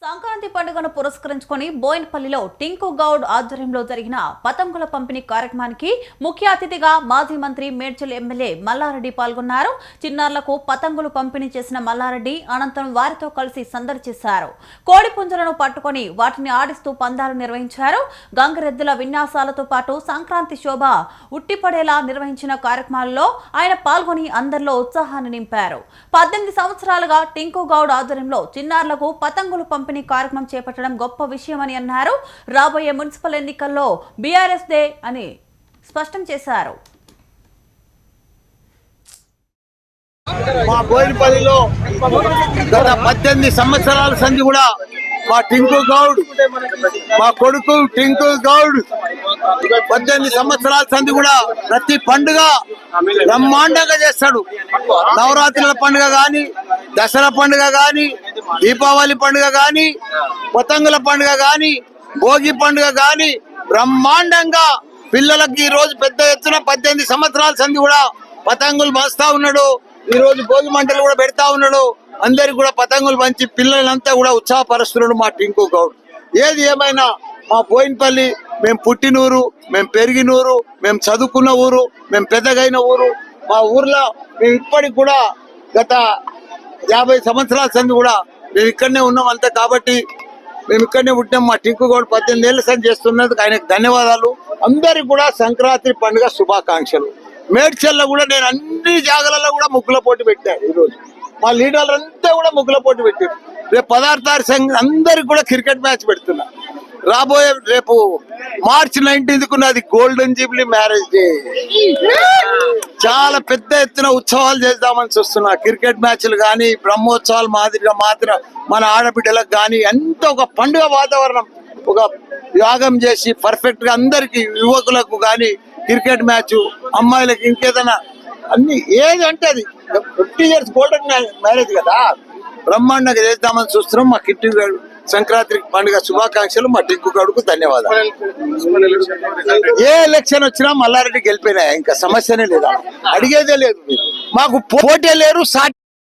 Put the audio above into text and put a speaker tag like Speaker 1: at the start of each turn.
Speaker 1: సంక్రాంతి పండుగను పురస్కరించుకొని బోయినపల్లిలో టింకు గౌడ్ ఆధ్వర్యంలో జరిగిన పతంగుల పంపిణీ కార్యక్రమానికి ముఖ్య అతిథిగా మాజీ మంత్రి మేడ్చల్ ఎమ్మెల్యే మల్లారెడ్డి పాల్గొన్నారు. చిన్నారులకు పతంగులు పంపిణీ చేసిన మల్లారెడ్డి అనంతరం వారితో కలిసి సందడి చేశారు. కోడి పుంజులను పట్టుకొని వాటిని ఆడిస్తూ పందాలు నిర్వహించారు. గంగరెద్దుల విన్యాసాలతో పాటు సంక్రాంతి శోభ ఉట్టిపడేలా నిర్వహించిన కార్యక్రమాల్లో ఆయన పాల్గొని అందరిలో ఉత్సాహాన్ని నింపారు. 18 సంవత్సరాలుగా టింకు గౌడ్ ఆధ్వర్యంలో చిన్నారులకు పతంగులు పంపిణీ కార్యక్రమం చేపట్టడం గొప్ప విషయమని అన్నారు. రాబోయే మున్సిపల్ ఎన్నికల్లో బీఆర్ఎస్ దే అని స్పష్టం చేశారు.
Speaker 2: మా బోయినపల్లిలో గత 18 సంవత్సరాల సంధి కూడా మా టింకు గౌడ్, మా కొడుకు టింకు గౌడ్ 18 సంవత్సరాల సంధి కూడా ప్రతి పండుగ బ్రహ్మాండంగా చేస్తాడు. నవరాత్రుల పండుగ గాని, దసరా పండుగ గాని, దీపావళి పండుగ గాని, పతంగుల పండుగ గాని, భోగి పండుగ గాని బ్రహ్మాండంగా పిల్లలకి ఈ రోజు పెద్ద ఎత్తున 18 సంవత్సరాల సంధి కూడా పతంగులు పంచుతా ఉన్నాడు. ఈ రోజు భోగి మంటలు కూడా పెడతా ఉన్నాడు. అందరికి కూడా పతంగులు పంచి పిల్లలంతా కూడా ఉత్సాహపరుస్తున్నాడు మా టింకు గౌడ్. ఏది ఏమైనా మా బోయినపల్లి మేము పుట్టినూరు, మేము పెరిగినూరు, మేము చదువుకున్న ఊరు, మేము పెద్దగైన ఊరు. మా ఊర్లో మేము ఇప్పటికి కూడా గత 50 సంవత్సరాల సంది కూడా మేము ఇక్కడనే ఉన్నాం అంతే. కాబట్టి మేము ఇక్కడనే పుట్టినాం. మా టింకు గౌడ్ 18 ఏళ్ల సంది చేస్తున్నందుకు ఆయనకు ధన్యవాదాలు. అందరికి కూడా సంక్రాంతి పండుగ శుభాకాంక్షలు. మేడ్చల్లో కూడా నేను అన్ని జాగాలలో కూడా ముగ్గుల పోటీ పెట్టాను. ఈరోజు మా లీడర్లు అంతా కూడా ముగ్గుల పోటీ పెట్టారు. రేపు 16 తారీఖు అందరికి కూడా క్రికెట్ మ్యాచ్ పెడుతున్నా. రాబోయే రేపు మార్చి 19కు నాది గోల్డెన్ జూబ్లీ మ్యారేజ్ డే. చాలా పెద్ద ఎత్తున ఉత్సవాలు చేద్దామని చూస్తున్నా. క్రికెట్ మ్యాచ్లు కానీ, బ్రహ్మోత్సవాలు మాదిరిగా మాత్రం మన ఆడబిడ్డలకు కానీ అంత ఒక పండుగ వాతావరణం ఒక యాగం చేసి పర్ఫెక్ట్ గా అందరికి యువకులకు కానీ క్రికెట్ మ్యాచ్, అమ్మాయిలకు ఇంకేదైనా అన్ని ఏది అంటే అది 50 years గోల్డెన్ మ్యారేజ్ కదా, బ్రహ్మాండంగా చేద్దామని చూస్తున్నాం. మా కిట్టి సంక్రాంతి పండుగ శుభాకాంక్షలు. మా టింకు గౌడ్కు ధన్యవాదాలు. ఏ ఎలక్షన్ వచ్చినా మల్లారెడ్డి గెలిపోయినా ఇంకా సమస్యనే లేదా, అడిగేదే లేదు. మాకు పోటీ లేరు, సాటి